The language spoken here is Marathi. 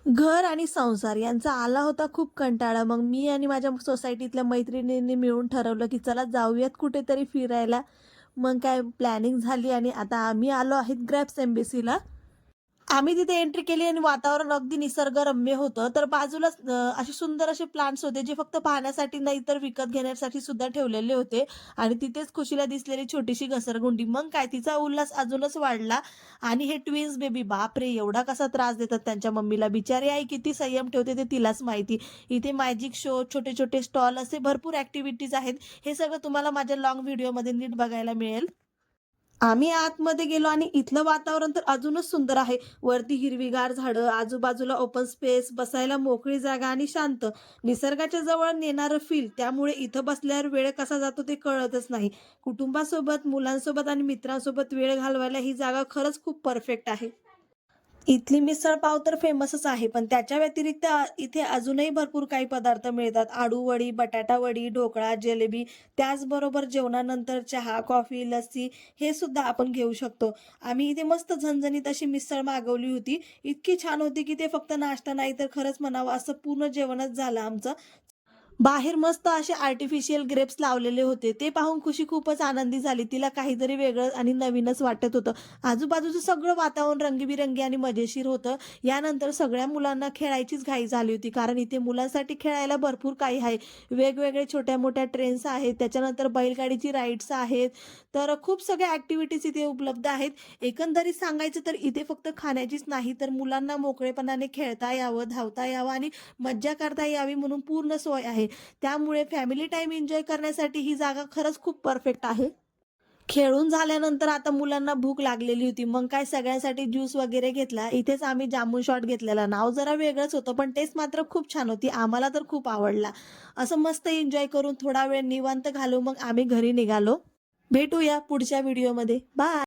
घर आणि संसार यांचा आला होता खूप कंटाळा. मग मी आणि माझ्या सोसायटीतल्या मैत्रिणींनी मिळून ठरवलं, की चला जाऊयात कुठेतरी फिरायला. मग काय प्लॅनिंग झाली आणि आता आम्ही आलो आहेत ग्रॅप्स एम्बेसीला. आम्ही तिथे एंट्री केली आणि वातावरण अगदी निसर्गरम्य होतं. तर बाजूलाच असे सुंदर असे प्लांट्स होते, जे फक्त पाहण्यासाठी नाही तर विकत घेण्यासाठी सुद्धा ठेवलेले होते. आणि तिथेच खुशीला दिसलेली छोटीशी घसरगुंडी. मग काय तिचा उल्हास अजूनच वाढला. आणि हे ट्विन्स बेबी बापरे! एवढा कसा त्रास देतात त्यांच्या मम्मीला. बिचारी आई किती संयम ठेवते ते तिलाच माहिती. इथे मॅजिक शो, छोटे-छोटे स्टॉल असे भरपूर ॲक्टिव्हिटीज आहेत. हे सगळं तुम्हाला माझ्या लाँग व्हिडिओमध्ये नीट बघायला मिळेल. आम्ही आतमध्ये गेलो आणि इथलं वातावरण तर अजूनच सुंदर आहे. वरती हिरवीगार झाडं, आजूबाजूला ओपन स्पेस, बसायला मोकळी जागा आणि शांत. निसर्गाच्या जवळ नेणारं फील. त्यामुळे इथं बसल्यावर वेळ कसा जातो ते कळतच नाही. कुटुंबासोबत, मुलांसोबत आणि मित्रांसोबत वेळ घालवायला ही जागा खरंच खूप परफेक्ट आहे. इथली मिसळ पाव तर फेमसच आहे. पण त्याच्या व्यतिरिक्त इथे अजूनही भरपूर काही पदार्थ मिळतात. आळूवडी, बटाटा वडी, ढोकळा, जिलेबी. त्याचबरोबर जेवणानंतर चहा, कॉफी, लस्सी हे सुद्धा आपण घेऊ शकतो. आम्ही इथे मस्त झणझणीत अशी मिसळ मागवली होती. इतकी छान होती की ते फक्त नाश्ता नाही तर खरंच म्हणावं असं पूर्ण जेवणच झालं आमचं. बाहेर मस्त असे आर्टिफिशियल ग्रेप्स लावलेले होते. ते पाहून खुशी खूपच आनंदी झाली. तिला काहीतरी वेगळं आणि नवीनच वाटत होतं. आजूबाजूचं सगळं वातावरण रंगीबिरंगी आणि मजेशीर होतं. यानंतर सगळ्या मुलांना खेळायचीच घाई झाली होती. कारण इथे मुलांसाठी खेळायला भरपूर काही आहे. वेगवेगळे छोट्या-मोठ्या ट्रेन्स आहेत. त्याच्यानंतर बैलगाडीची राईड्स आहेत. तर खूप सगळ्या ॲक्टिव्हिटीज इथे उपलब्ध आहेत. एकंदरीत सांगायचं तर इथे फक्त खाण्याचीच नाही, तर मुलांना मोकळेपणाने खेळता यावं, धावता यावं आणि मज्जा करता यावी म्हणून पूर्ण सोय आहे. त्यामुळे फॅमिली टाईम एन्जॉय करण्यासाठी ही जागा खरंच खूप परफेक्ट आहे. खेळून झाल्यानंतर आता मुलांना भूक लागलेली होती. मग काय सगळ्यांसाठी ज्यूस वगैरे घेतला. इथेच आम्ही जांभूळ शॉट घेतलेला. नाव जरा वेगळंच होतं, पण टेस्ट मात्र खूप छान होती. आम्हाला तर खूप आवडला. असं मस्त एन्जॉय करून थोडा वेळ निवांत घालवून मग आम्ही घरी निघालो. भेटूया पुढच्या व्हिडिओमध्ये. बाय.